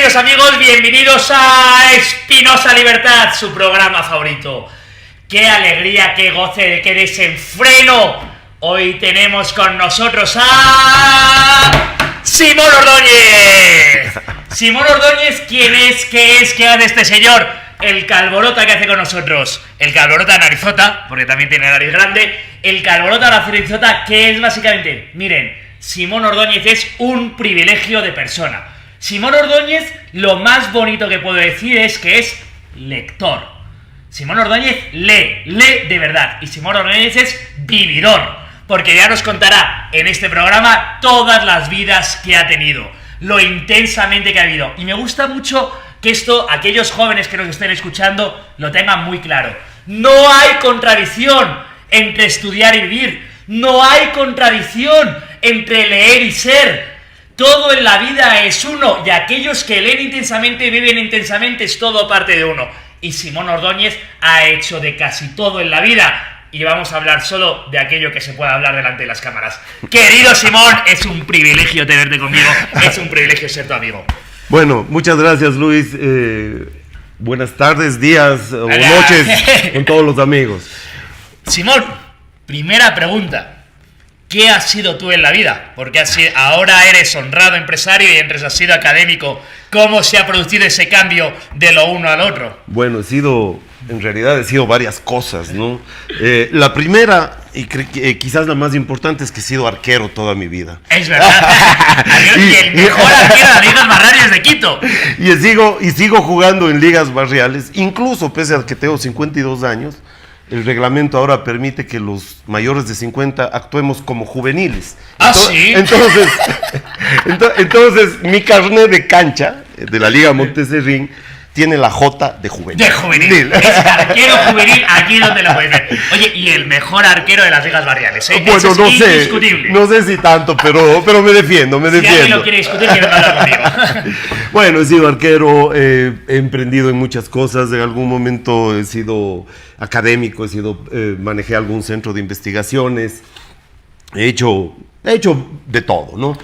Queridos amigos, bienvenidos a Espinosa Libertad, su programa favorito. ¡Qué alegría, qué goce, qué desenfreno! Hoy tenemos con nosotros a... ¡Simón Ordóñez! Simón Ordóñez, ¿quién es? ¿Qué es? ¿Qué hace este señor? El calborota que hace con nosotros. El calborota narizota, porque también tiene nariz grande. El calborota narizota, que es básicamente... Miren, Simón Ordóñez es un privilegio de persona. Simón Ordóñez, lo más bonito que puedo decir es que es lector. Simón Ordóñez lee de verdad. Y Simón Ordóñez es vividor, porque ya nos contará en este programa todas las vidas que ha tenido, lo intensamente que ha vivido. Y me gusta mucho que esto, aquellos jóvenes que nos estén escuchando, lo tengan muy claro. No hay contradicción entre estudiar y vivir. No hay contradicción entre leer y ser. Todo en la vida es uno, y aquellos que leen intensamente, viven intensamente, es todo parte de uno. Y Simón Ordóñez ha hecho de casi todo en la vida, y vamos a hablar solo de aquello que se pueda hablar delante de las cámaras. Querido Simón, es un privilegio tenerte conmigo, es un privilegio ser tu amigo. Bueno, muchas gracias, Luis. Buenas tardes, días o noches con todos los amigos. Simón, primera pregunta. ¿Qué has sido tú en la vida? Porque ahora eres honrado empresario y has sido académico. ¿Cómo se ha producido ese cambio de lo uno al otro? Bueno, en realidad he sido varias cosas, ¿no? La primera, y quizás la más importante, es que he sido arquero toda mi vida. Es verdad. Y el mejor arquero de las ligas barriales de Quito. Y sigo jugando en ligas barriales, incluso pese a que tengo 52 años. El reglamento ahora permite que los mayores de 50 actuemos como juveniles. ¿Sí? Entonces, mi carnet de cancha de la Liga Monteserrín tiene la J de juvenil. De juvenil. Es arquero juvenil, aquí donde lo puedes ver. Oye, y el mejor arquero de las ligas barriales, ¿eh? Bueno, eso es indiscutible. No sé si tanto, pero me defiendo. Si alguien lo quiere discutir, quiere hablar conmigo. Bueno, he sido arquero, he emprendido en muchas cosas. En algún momento he sido académico, manejé algún centro de investigaciones. He hecho de todo, ¿no?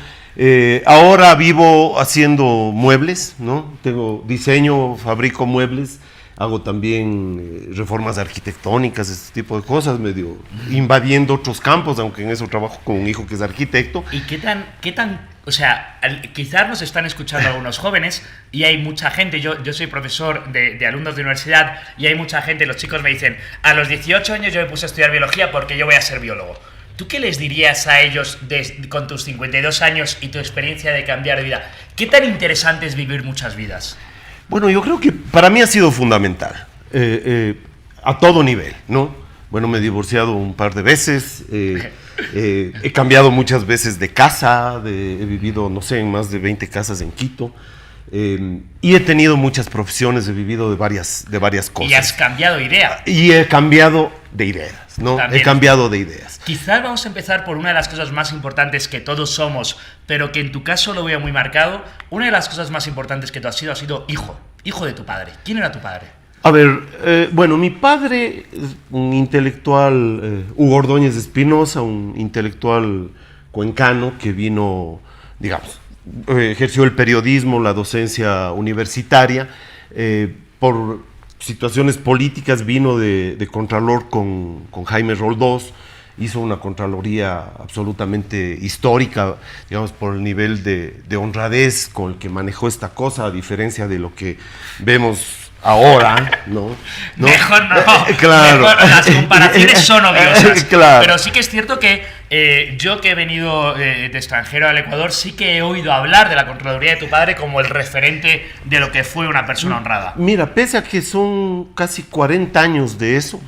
Ahora vivo haciendo muebles, ¿no? Fabrico muebles, hago también reformas arquitectónicas, este tipo de cosas, medio invadiendo otros campos, aunque en eso trabajo con un hijo que es arquitecto. ¿Y qué tan, o sea, quizás nos están escuchando algunos jóvenes y hay mucha gente, yo soy profesor de alumnos de universidad y hay mucha gente, los chicos me dicen, a los 18 años yo me puse a estudiar biología porque yo voy a ser biólogo. ¿Tú qué les dirías a ellos con tus 52 años y tu experiencia de cambiar de vida? ¿Qué tan interesante es vivir muchas vidas? Bueno, yo creo que para mí ha sido fundamental, a todo nivel, ¿no? Bueno, me he divorciado un par de veces, he cambiado muchas veces de casa, he vivido, no sé, en más de 20 casas en Quito. Y he tenido muchas profesiones, he vivido de varias cosas. Y has cambiado de idea. Y he cambiado de ideas, ¿no? También. He cambiado de ideas. Quizás vamos a empezar por una de las cosas más importantes que todos somos, pero que en tu caso lo veo muy marcado. Una de las cosas más importantes que tú has sido hijo de tu padre. ¿Quién era tu padre? A ver, bueno, mi padre es un intelectual, Hugo Ordóñez Espinosa, un intelectual cuencano que vino, digamos, ejerció el periodismo, la docencia universitaria, por situaciones políticas vino de Contralor con Jaime Roldós, hizo una Contraloría absolutamente histórica, digamos, por el nivel de honradez con el que manejó esta cosa, a diferencia de lo que vemos ahora, ¿no? Mejor no. Claro. Mejor, las comparaciones son odiosas. Claro. Pero sí que es cierto que yo que he venido de extranjero al Ecuador, sí que he oído hablar de la Contraloría de tu padre como el referente de lo que fue una persona honrada. Mira, pese a que son casi 40 años de eso,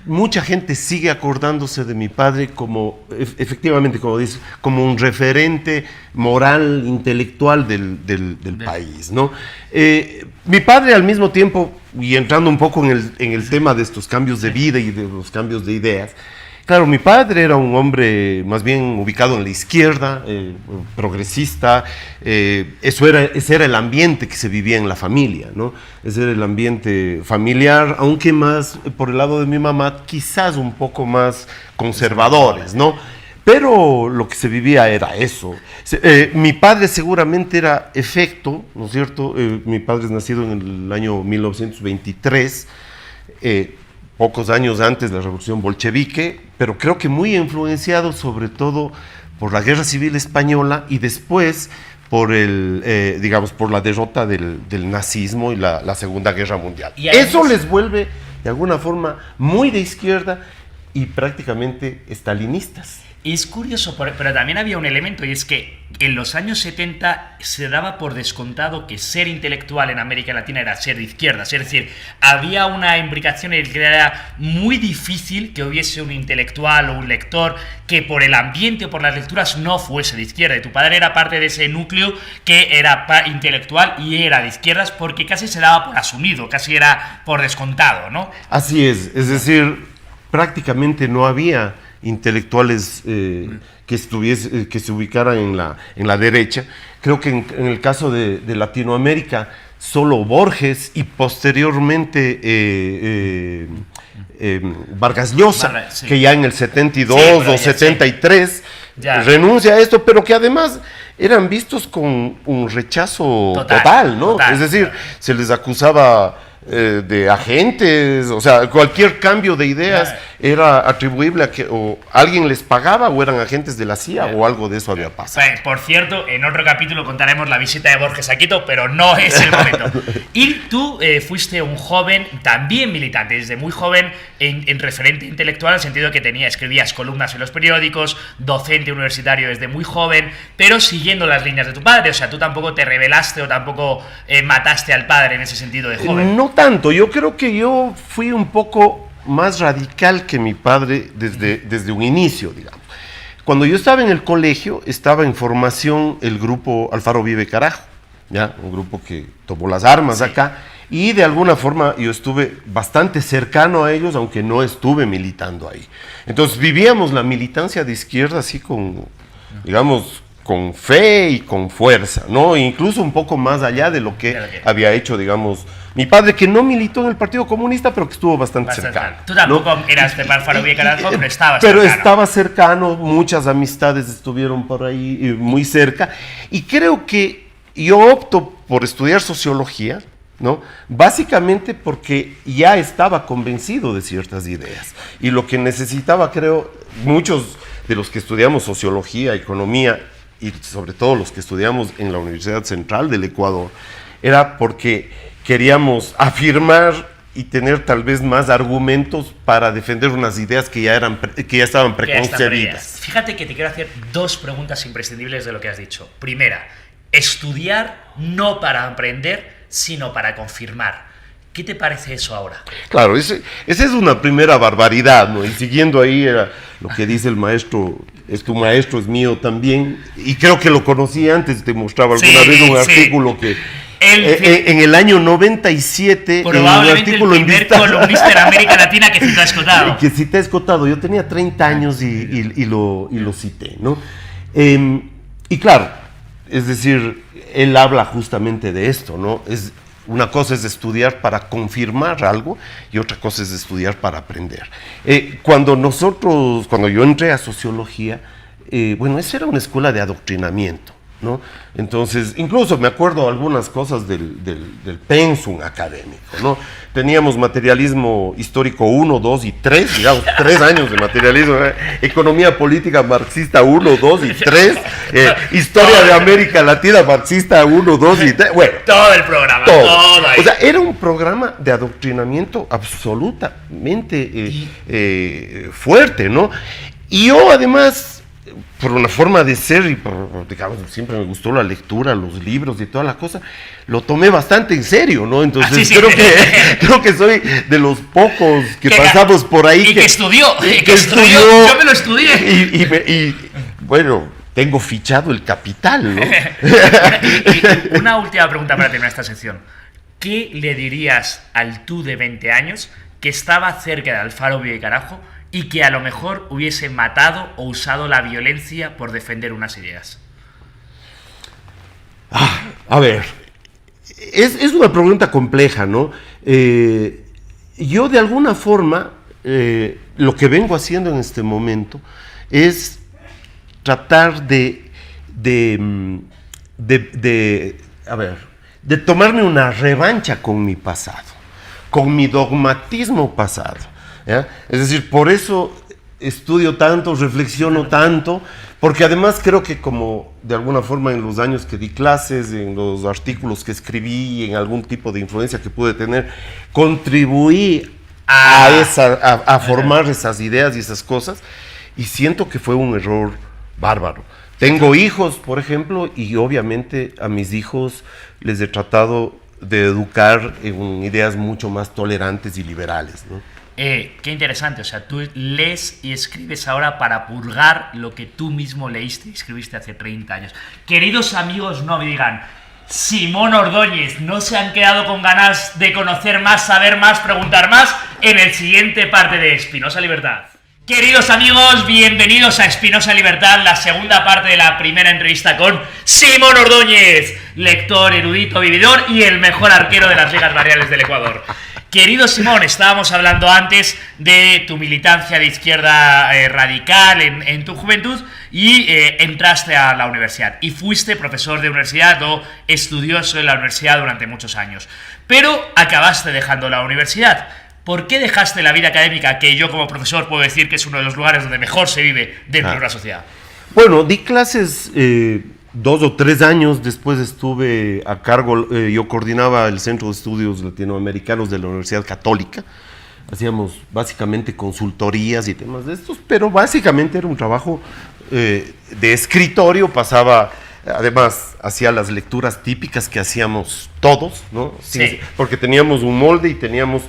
mucha gente sigue acordándose de mi padre como, efectivamente, como dices, como un referente moral, intelectual del país, ¿no? Mi padre, al mismo tiempo, y entrando un poco en el tema de estos cambios de vida y de los cambios de ideas, claro, mi padre era un hombre más bien ubicado en la izquierda, progresista. Ese era el ambiente que se vivía en la familia, ¿no? Ese era el ambiente familiar, aunque más por el lado de mi mamá, quizás un poco más conservadores, ¿no? Pero lo que se vivía era eso. Mi padre seguramente era efecto, ¿no es cierto? Mi padre es nacido en el año 1923, pocos años antes de la Revolución Bolchevique, pero creo que muy influenciado sobre todo por la Guerra Civil Española y después por digamos, por la derrota del nazismo y la Segunda Guerra Mundial. Eso les vuelve, de alguna forma, muy de izquierda y prácticamente estalinistas. Es curioso, pero también había un elemento, y es que en los años 70 se daba por descontado que ser intelectual en América Latina era ser de izquierdas. Es decir, había una implicación en que era muy difícil que hubiese un intelectual o un lector que por el ambiente o por las lecturas no fuese de izquierda. Y tu padre era parte de ese núcleo que era intelectual y era de izquierdas porque casi se daba por asumido, casi era por descontado, ¿no? Así es decir, prácticamente no había intelectuales que se ubicaran en la derecha. Creo que en el caso de Latinoamérica, solo Borges y posteriormente Vargas Llosa, sí, que ya en el 72 o 73 renuncia a esto, pero que además eran vistos con un rechazo total, ¿no? Es decir, se les acusaba de agentes, o sea, cualquier cambio de ideas era atribuible a que o alguien les pagaba o eran agentes de la CIA o algo de eso había pasado. Por cierto, en otro capítulo contaremos la visita de Borges a Quito, pero no es el momento. Y tú fuiste un joven, también militante, desde muy joven, en referente intelectual, en el sentido de que escribías columnas en los periódicos, docente universitario desde muy joven, pero siguiendo las líneas de tu padre, o sea, tú tampoco te rebelaste o tampoco mataste al padre en ese sentido de joven. No tanto, yo creo que yo fui un poco más radical que mi padre desde un inicio, digamos. Cuando yo estaba en el colegio, estaba en formación el grupo Alfaro Vive Carajo, ¿ya? Un grupo que tomó las armas acá, y de alguna forma yo estuve bastante cercano a ellos, aunque no estuve militando ahí. Entonces vivíamos la militancia de izquierda así con, digamos, con fe y con fuerza, ¿no? Incluso un poco más allá de lo que había hecho, digamos, mi padre, que no militó en el Partido Comunista, pero que estuvo bastante cercano. Tú tampoco, ¿no? Eras de Alfaro Vive Carajo, pero estabas cercano. Pero estaba cercano, muchas amistades estuvieron por ahí, muy cerca, y creo que yo opto por estudiar sociología, ¿no? Básicamente porque ya estaba convencido de ciertas ideas, y lo que necesitaba, creo, muchos de los que estudiamos sociología, economía, y sobre todo los que estudiamos en la Universidad Central del Ecuador, era porque queríamos afirmar y tener tal vez más argumentos para defender unas ideas que ya estaban preconcebidas. Fíjate que te quiero hacer dos preguntas imprescindibles de lo que has dicho. Primera, estudiar no para aprender, sino para confirmar. ¿Qué te parece eso ahora? Claro, esa es una primera barbaridad, ¿no? Y siguiendo ahí era lo que dice el maestro, es tu maestro, es mío también, y creo que lo conocí antes, te mostraba alguna vez un artículo que en el año 97, probablemente el primer columnista en América Latina que cita a Escotado. Que cité a Escotado, yo tenía 30 años y lo cité, ¿no? Y claro, es decir, él habla justamente de esto, ¿no? Una cosa es estudiar para confirmar algo y otra cosa es estudiar para aprender. Cuando yo entré a sociología, bueno, esa era una escuela de adoctrinamiento, ¿no? Entonces, incluso me acuerdo algunas cosas del pensum académico, ¿no? Teníamos materialismo histórico 1, 2 y 3, digamos, 3 años de materialismo, economía política marxista 1, 2 y 3, historia de América Latina marxista 1, 2 y 3, bueno. Todo el programa, todo ahí. O sea, era un programa de adoctrinamiento absolutamente fuerte, ¿no? Y yo además, por una forma de ser y por, digamos, siempre me gustó la lectura, los libros y toda la cosa, lo tomé bastante en serio, ¿no? Entonces creo que soy de los pocos que pasamos por ahí. Y que estudió, yo me lo estudié. Y bueno, tengo fichado el Capital, ¿no? y una última pregunta para terminar esta sección. ¿Qué le dirías al tú de 20 años que estaba cerca de Alfaro Vive Carajo y que a lo mejor hubiese matado o usado la violencia por defender unas ideas? A ver, es una pregunta compleja, ¿no? Yo de alguna forma, lo que vengo haciendo en este momento es tratar de tomarme una revancha con mi pasado, con mi dogmatismo pasado, ¿ya? Es decir, por eso estudio tanto, reflexiono tanto, porque además creo que como de alguna forma en los años que di clases, en los artículos que escribí, en algún tipo de influencia que pude tener, contribuí a formar esas ideas y esas cosas, y siento que fue un error bárbaro. Tengo hijos, por ejemplo, y obviamente a mis hijos les he tratado de educar en ideas mucho más tolerantes y liberales, ¿no? Qué interesante, o sea, tú lees y escribes ahora para purgar lo que tú mismo leíste y escribiste hace 30 años. Queridos amigos, no me digan, Simón Ordóñez, ¿no se han quedado con ganas de conocer más, saber más, preguntar más en el siguiente parte de Espinosa Libertad? Queridos amigos, bienvenidos a Espinosa Libertad, la segunda parte de la primera entrevista con Simón Ordóñez, lector, erudito, vividor y el mejor arquero de las ligas barriales del Ecuador. Querido Simón, estábamos hablando antes de tu militancia de izquierda radical en tu juventud y entraste a la universidad y fuiste profesor de universidad o estudioso en la universidad durante muchos años. Pero acabaste dejando la universidad. ¿Por qué dejaste la vida académica, que yo como profesor puedo decir que es uno de los lugares donde mejor se vive dentro de una sociedad? Bueno, di clases 2 o 3 años, después estuve a cargo, yo coordinaba el Centro de Estudios Latinoamericanos de la Universidad Católica, hacíamos básicamente consultorías y temas de estos, pero básicamente era un trabajo de escritorio, además hacía las lecturas típicas que hacíamos todos, ¿no? Sí. Porque teníamos un molde y teníamos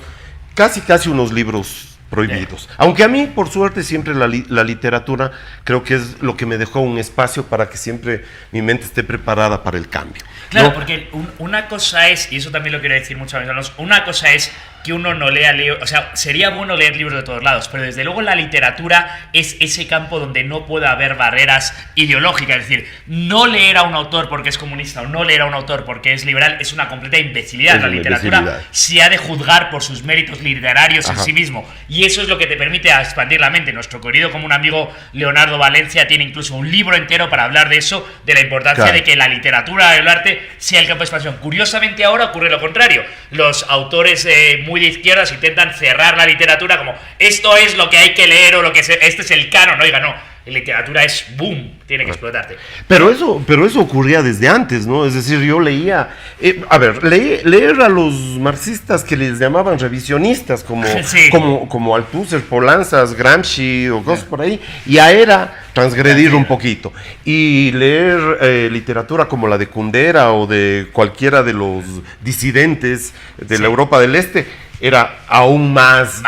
casi unos libros prohibidos. Aunque a mí, por suerte, siempre la literatura creo que es lo que me dejó un espacio para que siempre mi mente esté preparada para el cambio. Claro, ¿no? porque una cosa es, y eso también lo quiero decir muchas veces, una cosa es que uno no lea libros, o sea, sería bueno leer libros de todos lados, pero desde luego la literatura es ese campo donde no puede haber barreras ideológicas, es decir, no leer a un autor porque es comunista o no leer a un autor porque es liberal es una completa imbecilidad. La literatura se ha de juzgar por sus méritos literarios en sí mismo, y eso es lo que te permite expandir la mente. Nuestro querido como un amigo Leonardo Valencia tiene incluso un libro entero para hablar de eso, de la importancia de que la literatura, el arte, sea el campo de expansión. Curiosamente ahora ocurre lo contrario. Los autores muy de izquierdas intentan cerrar la literatura como esto es lo que hay que leer o lo que este es el canon. Oiga, no, la literatura es boom, tiene que explotarte. Pero eso ocurría desde antes, ¿no? Es decir, yo leía, leer a los marxistas que les llamaban revisionistas, como, sí, como Althusser, Polanzas, Gramsci o cosas por ahí, ya era transgredir un poquito. Y leer literatura como la de Kundera o de cualquiera de los disidentes de la Europa del Este era aún más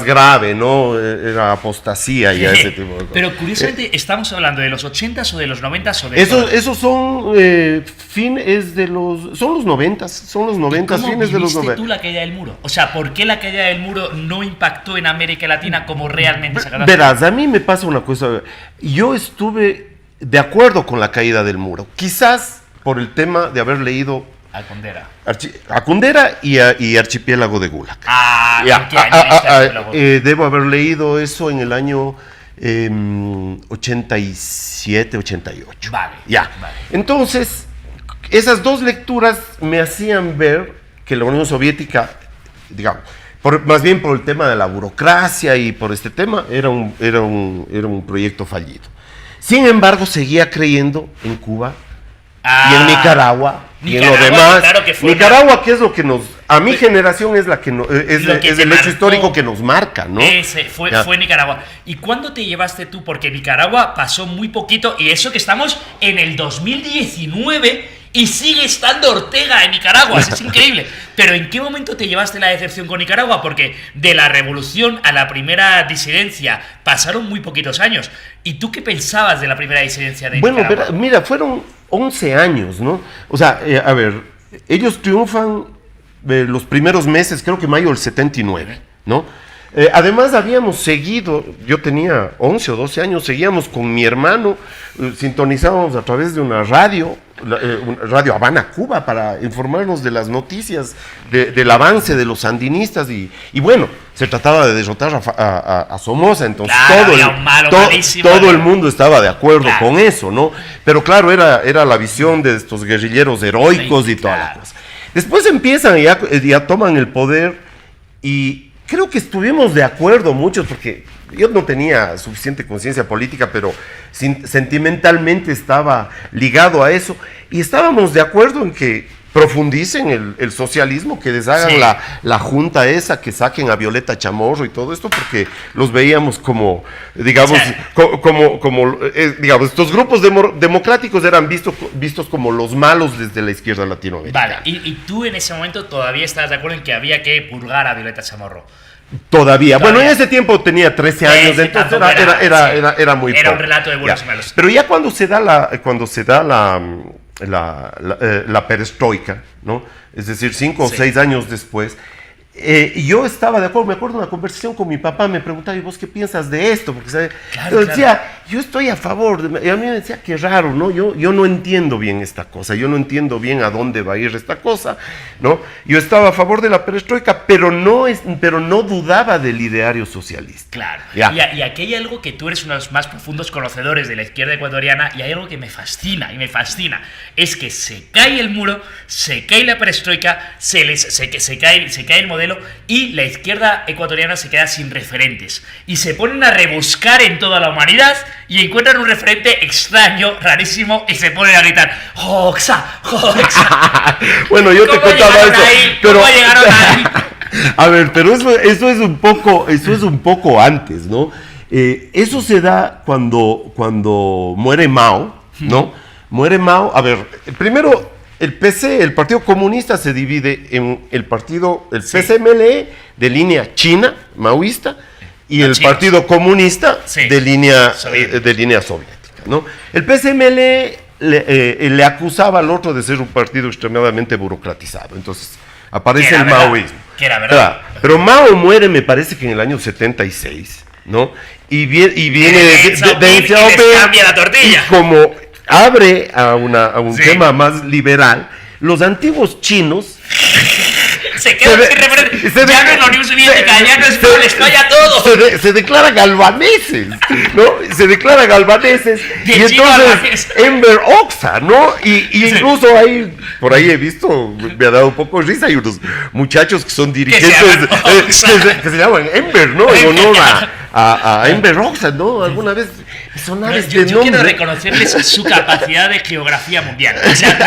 grave, ¿no? Era apostasía y ese tipo de cosas. Pero curiosamente, ¿estamos hablando de los 80s o de los 90s o de esos son son los 90s, fines de los 90s. ¿Cómo viviste tú la caída del muro? O sea, ¿por qué la caída del muro no impactó en América Latina como realmente se catástrofe? Verás, a mí me pasa una cosa. Yo estuve de acuerdo con la caída del muro, quizás por el tema de haber leído a Kundera y Archipiélago de Gulag. Debo haber leído eso en el año 87, 88. Vale. Entonces, esas dos lecturas me hacían ver que la Unión Soviética, digamos, más bien por el tema de la burocracia y por este tema, era un proyecto fallido. Sin embargo, seguía creyendo en Cuba y en Nicaragua y en lo demás. Claro que Nicaragua, que es lo que a mi generación es la que es el hecho histórico que nos marca, ¿no? Fue Nicaragua. ¿Y cuándo te llevaste tú? Porque Nicaragua pasó muy poquito, y eso que estamos en el 2019 y sigue estando Ortega en Nicaragua, es increíble. Pero ¿en qué momento te llevaste la decepción con Nicaragua? Porque de la revolución a la primera disidencia pasaron muy poquitos años. ¿Y tú qué pensabas de la primera disidencia de Nicaragua? Bueno, mira, fueron 11 años, ¿no? O sea, ellos triunfan los primeros meses, creo que mayo del 79, ¿no? Además habíamos seguido, yo tenía 11 o 12 años, seguíamos con mi hermano, sintonizábamos a través de una radio, Radio Habana, Cuba, para informarnos de las noticias, del avance de los sandinistas y bueno, se trataba de derrotar a Somoza, entonces claro, todo el mundo estaba de acuerdo con eso, ¿no? Pero claro, era la visión de estos guerrilleros heroicos y toda la cosa. Después empiezan y ya toman el poder y creo que estuvimos de acuerdo muchos, porque yo no tenía suficiente conciencia política, pero sentimentalmente estaba ligado a eso, y estábamos de acuerdo en que profundicen el socialismo, que deshagan la junta esa, que saquen a Violeta Chamorro y todo esto, porque los veíamos como, digamos, digamos, estos grupos democráticos eran vistos como los malos desde la izquierda latinoamericana. Vale, y tú en ese momento todavía estabas de acuerdo en que había que purgar a Violeta Chamorro. Todavía. Bueno, en ese tiempo tenía 13 años, entonces era muy poco. Era un relato de buenos y malos. Pero ya cuando se da la perestroika, ¿no? Es decir, 5 o 6 años después, yo estaba de acuerdo, me acuerdo de una conversación con mi papá, me preguntaba, ¿y vos qué piensas de esto? Porque ¿sabe? Yo decía, yo estoy a favor, y a mí me decía, qué raro, ¿no? Yo no entiendo bien esta cosa, yo no entiendo bien a dónde va a ir esta cosa, ¿no? Yo estaba a favor de la perestroika, pero no dudaba del ideario socialista. Claro, ya. Y aquí hay algo que tú eres uno de los más profundos conocedores de la izquierda ecuatoriana, y hay algo que me fascina, es que se cae el muro, se cae la perestroika, se cae el modelo, y la izquierda ecuatoriana se queda sin referentes y se ponen a rebuscar en toda la humanidad y encuentran un referente extraño, rarísimo, y se ponen a gritar ¡Hoxa! ¡Hoxa! Bueno, yo te contaba eso, pero ¿cómo llegaron ahí? A ver, pero eso es un poco antes, ¿no? Eso se da cuando muere Mao, ¿no? Muere Mao, a ver, primero el PC, el Partido Comunista, se divide en el PCMLE de línea china, maoísta, y el Partido Comunista de línea soviética, ¿no? El PCMLE le acusaba al otro de ser un partido extremadamente burocratizado, entonces aparece el maoísmo. Que era verdad. Pero Mao muere, me parece que en el año 76, ¿no? Y viene de les cambia la tortilla. Y como abre a un tema más liberal, los antiguos chinos se quedan sin referente. Ya no es la Unión Soviética, ya no es España todo. Se declaran albaneses, ¿no? Se declaran albaneses. Y entonces Enver Hoxha, ¿no? Y incluso por ahí he visto, me ha dado un poco de risa, hay unos muchachos que son dirigentes que se llaman Enver, ¿no? En honor a Enver Hoxha, ¿no? Alguna vez yo quiero reconocerles su capacidad de geografía mundial. O sea,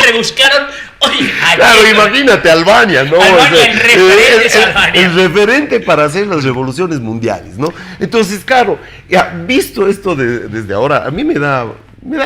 rebuscaron. Oye, claro, imagínate Albania, ¿no? Albania, el referente para hacer las revoluciones mundiales, ¿no? Entonces, claro, ya, visto esto desde ahora, a mí me da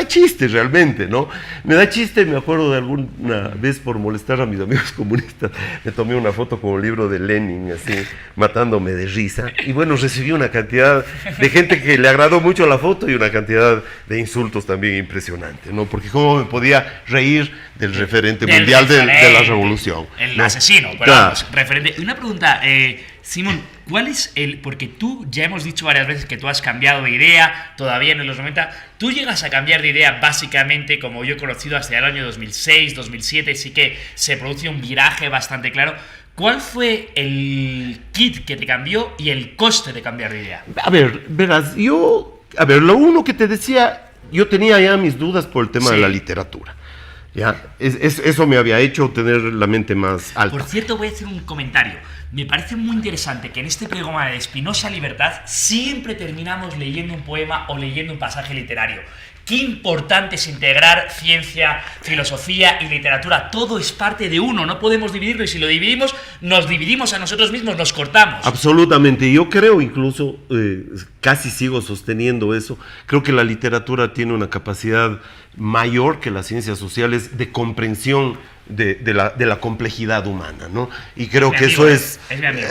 chiste realmente, ¿no? Me da chiste, me acuerdo de alguna vez por molestar a mis amigos comunistas, me tomé una foto con un libro de Lenin, así, matándome de risa, y bueno, recibí una cantidad de gente que le agradó mucho la foto y una cantidad de insultos también impresionante, ¿no? Porque cómo me podía reír del referente mundial de la revolución. El ¿no? asesino, pero vamos, referente. Una pregunta, Simón, ¿cuál es porque tú ya hemos dicho varias veces que tú has cambiado de idea, todavía en los 90, tú llegas a cambiar de idea básicamente, como yo he conocido, hasta el año 2006, 2007, sí que se produce un viraje bastante claro. ¿Cuál fue el kit que te cambió y el coste de cambiar de idea? A ver, verás, lo uno que te decía, yo tenía ya mis dudas por el tema de la literatura. Ya, eso me había hecho tener la mente más alta. Por cierto, voy a hacer un comentario. Me parece muy interesante que en este programa de Espinosa Libertad siempre terminamos leyendo un poema o leyendo un pasaje literario. Qué importante es integrar ciencia, filosofía y literatura. Todo es parte de uno, no podemos dividirlo, y si lo dividimos, nos dividimos a nosotros mismos, nos cortamos. Absolutamente, yo creo incluso, casi sigo sosteniendo eso, creo que la literatura tiene una capacidad mayor que las ciencias sociales de comprensión de la complejidad humana, ¿no? Y creo que eso es... Es mi amigo.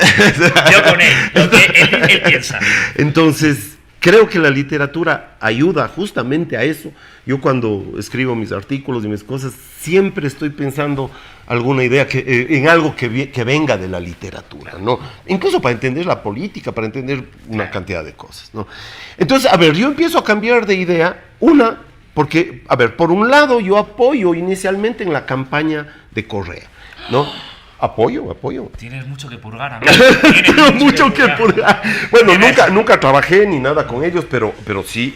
Yo con él, lo que él piensa. Entonces, creo que la literatura ayuda justamente a eso. Yo cuando escribo mis artículos y mis cosas, siempre estoy pensando alguna idea en algo que venga de la literatura, ¿no? Incluso para entender la política, para entender una cantidad de cosas, ¿no? Entonces, a ver, yo empiezo a cambiar de idea, porque, a ver, por un lado yo apoyo inicialmente en la campaña de Correa, ¿no? Apoyo. Tienes mucho que purgar, amigo. Tengo mucho que purgar. Bueno, nunca trabajé ni nada con ellos, pero sí,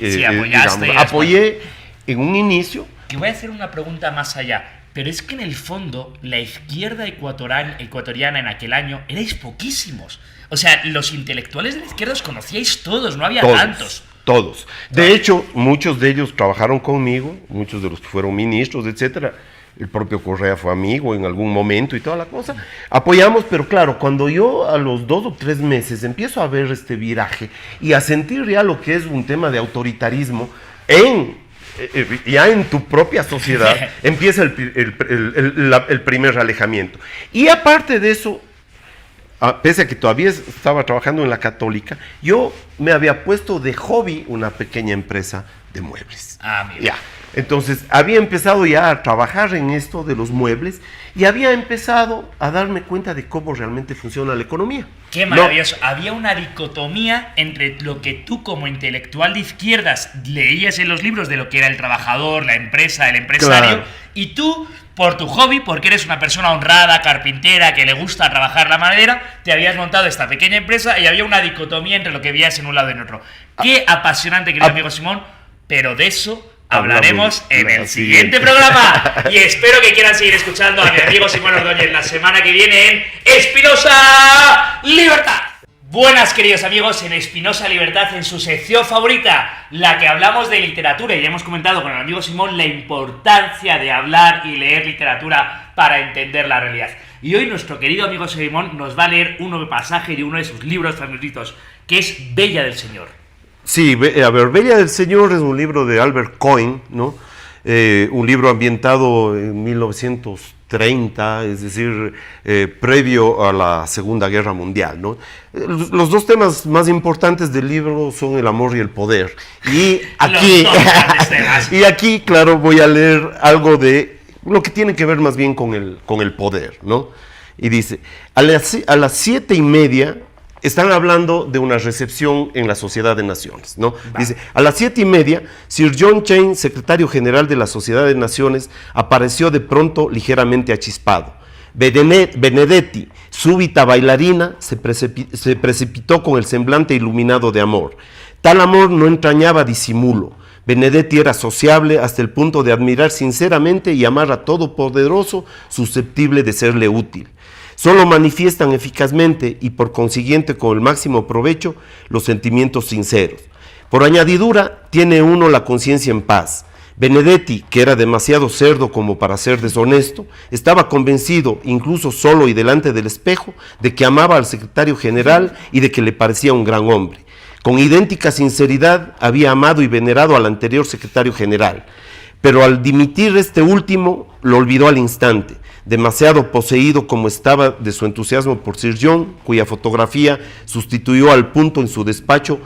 apoyé en un inicio. Te voy a hacer una pregunta más allá. Pero es que en el fondo, la izquierda ecuatoriana en aquel año erais poquísimos. O sea, los intelectuales de la izquierda os conocíais todos, no había tantos. Todos. De hecho, muchos de ellos trabajaron conmigo, muchos de los que fueron ministros, etcétera. El propio Correa fue amigo en algún momento y toda la cosa. Apoyamos, pero claro, cuando yo a los 2 o 3 meses empiezo a ver este viraje y a sentir ya lo que es un tema de autoritarismo ya en tu propia sociedad, empieza el primer alejamiento. Y aparte de eso, pese a que todavía estaba trabajando en la Católica, yo me había puesto de hobby una pequeña empresa de muebles. Mira. Ya. Entonces, había empezado ya a trabajar en esto de los muebles y había empezado a darme cuenta de cómo realmente funciona la economía. ¡Qué maravilloso! Había una dicotomía entre lo que tú como intelectual de izquierdas leías en los libros de lo que era el trabajador, la empresa, el empresario, claro. Y tú, por tu hobby, porque eres una persona honrada, carpintera, que le gusta trabajar la madera, te habías montado esta pequeña empresa y había una dicotomía entre lo que veías en un lado y en otro. ¡Qué apasionante, querido amigo Simón! Pero de eso hablaremos en el siguiente programa. Y espero que quieran seguir escuchando a mi amigo Simón Ordóñez la semana que viene en Espinosa Libertad. Buenas, queridos amigos, en Espinosa Libertad, en su sección favorita, la que hablamos de literatura. Y ya hemos comentado con el amigo Simón la importancia de hablar y leer literatura para entender la realidad. Y hoy nuestro querido amigo Simón nos va a leer un nuevo pasaje de uno de sus libros favoritos, que es Bella del Señor. Sí, a ver, Bella del Señor es un libro de Albert Cohen, ¿no? Un libro ambientado en 1930, es decir, previo a la Segunda Guerra Mundial, ¿no? Los dos temas más importantes del libro son el amor y el poder. Y aquí, claro, voy a leer algo de lo que tiene que ver más bien con el poder, ¿no? Y dice, a las 7:30... Están hablando de una recepción en la Sociedad de Naciones, ¿no? Dice, a las 7:30, Sir John Chain, secretario general de la Sociedad de Naciones, apareció de pronto ligeramente achispado. Benedetti, súbita bailarina, se precipitó con el semblante iluminado de amor. Tal amor no entrañaba disimulo. Benedetti era sociable hasta el punto de admirar sinceramente y amar a Todopoderoso, susceptible de serle útil. Solo manifiestan eficazmente y por consiguiente con el máximo provecho los sentimientos sinceros. Por añadidura, tiene uno la conciencia en paz. Benedetti, que era demasiado cerdo como para ser deshonesto, estaba convencido, incluso solo y delante del espejo, de que amaba al secretario general y de que le parecía un gran hombre. Con idéntica sinceridad había amado y venerado al anterior secretario general, pero al dimitir este último lo olvidó al instante, demasiado poseído como estaba de su entusiasmo por Sir John, cuya fotografía sustituyó al punto en su despacho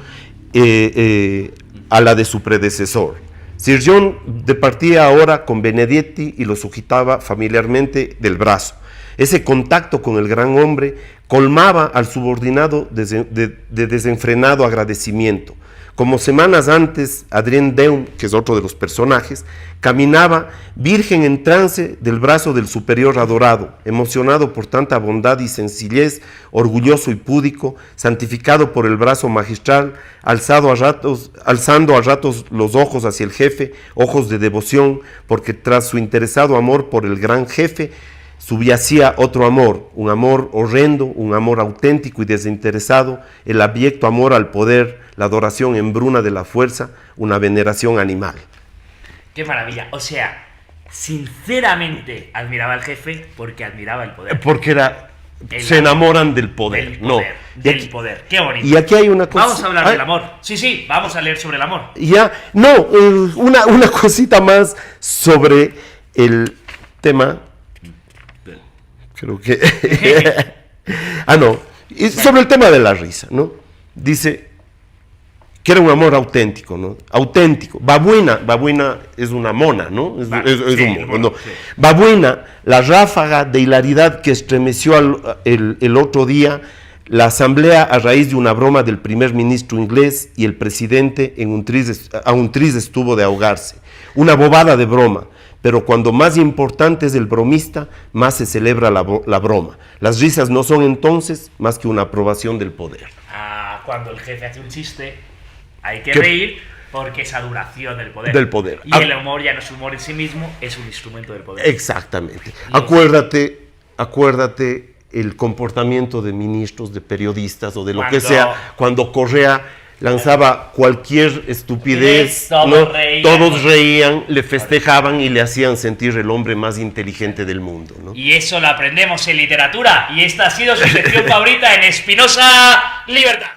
a la de su predecesor. Sir John departía ahora con Benedetti y lo sujetaba familiarmente del brazo. Ese contacto con el gran hombre colmaba al subordinado de desenfrenado agradecimiento. Como semanas antes, Adrien Deun, que es otro de los personajes, caminaba virgen en trance del brazo del superior adorado, emocionado por tanta bondad y sencillez, orgulloso y púdico, santificado por el brazo magistral, alzando a ratos los ojos hacia el jefe, ojos de devoción, porque tras su interesado amor por el gran jefe, subyacía otro amor, un amor horrendo, un amor auténtico y desinteresado, el abyecto amor al poder, la adoración embruna de la fuerza, una veneración animal. ¡Qué maravilla! O sea, sinceramente admiraba al jefe porque admiraba el poder. Porque se enamoran del poder. Del poder. ¡Qué bonito! Y aquí hay una cosa... Vamos a hablar del amor. Sí, vamos a leer sobre el amor. Una cosita más sobre el tema... Creo que... sobre el tema de la risa, ¿no? Dice, que era un amor auténtico, ¿no? Auténtico. Babuina es una mona, ¿no? Es un mono, ¿no? Sí. Babuina, la ráfaga de hilaridad que estremeció el otro día la asamblea a raíz de una broma del primer ministro inglés y el presidente a un tris estuvo de ahogarse. Una bobada de broma, pero cuando más importante es el bromista, más se celebra la broma. Las risas no son entonces más que una aprobación del poder. Cuando el jefe hace un chiste, hay que reír porque es adoración del poder. Del poder. Y el humor ya no es humor en sí mismo, es un instrumento del poder. Exactamente. Acuérdate el comportamiento de ministros, de periodistas o de lo que sea, cuando Correa lanzaba cualquier estupidez, todos reían, le festejaban y le hacían sentir el hombre más inteligente del mundo, ¿no? Y eso lo aprendemos en literatura, y esta ha sido su sección favorita en Espinosa Libertad.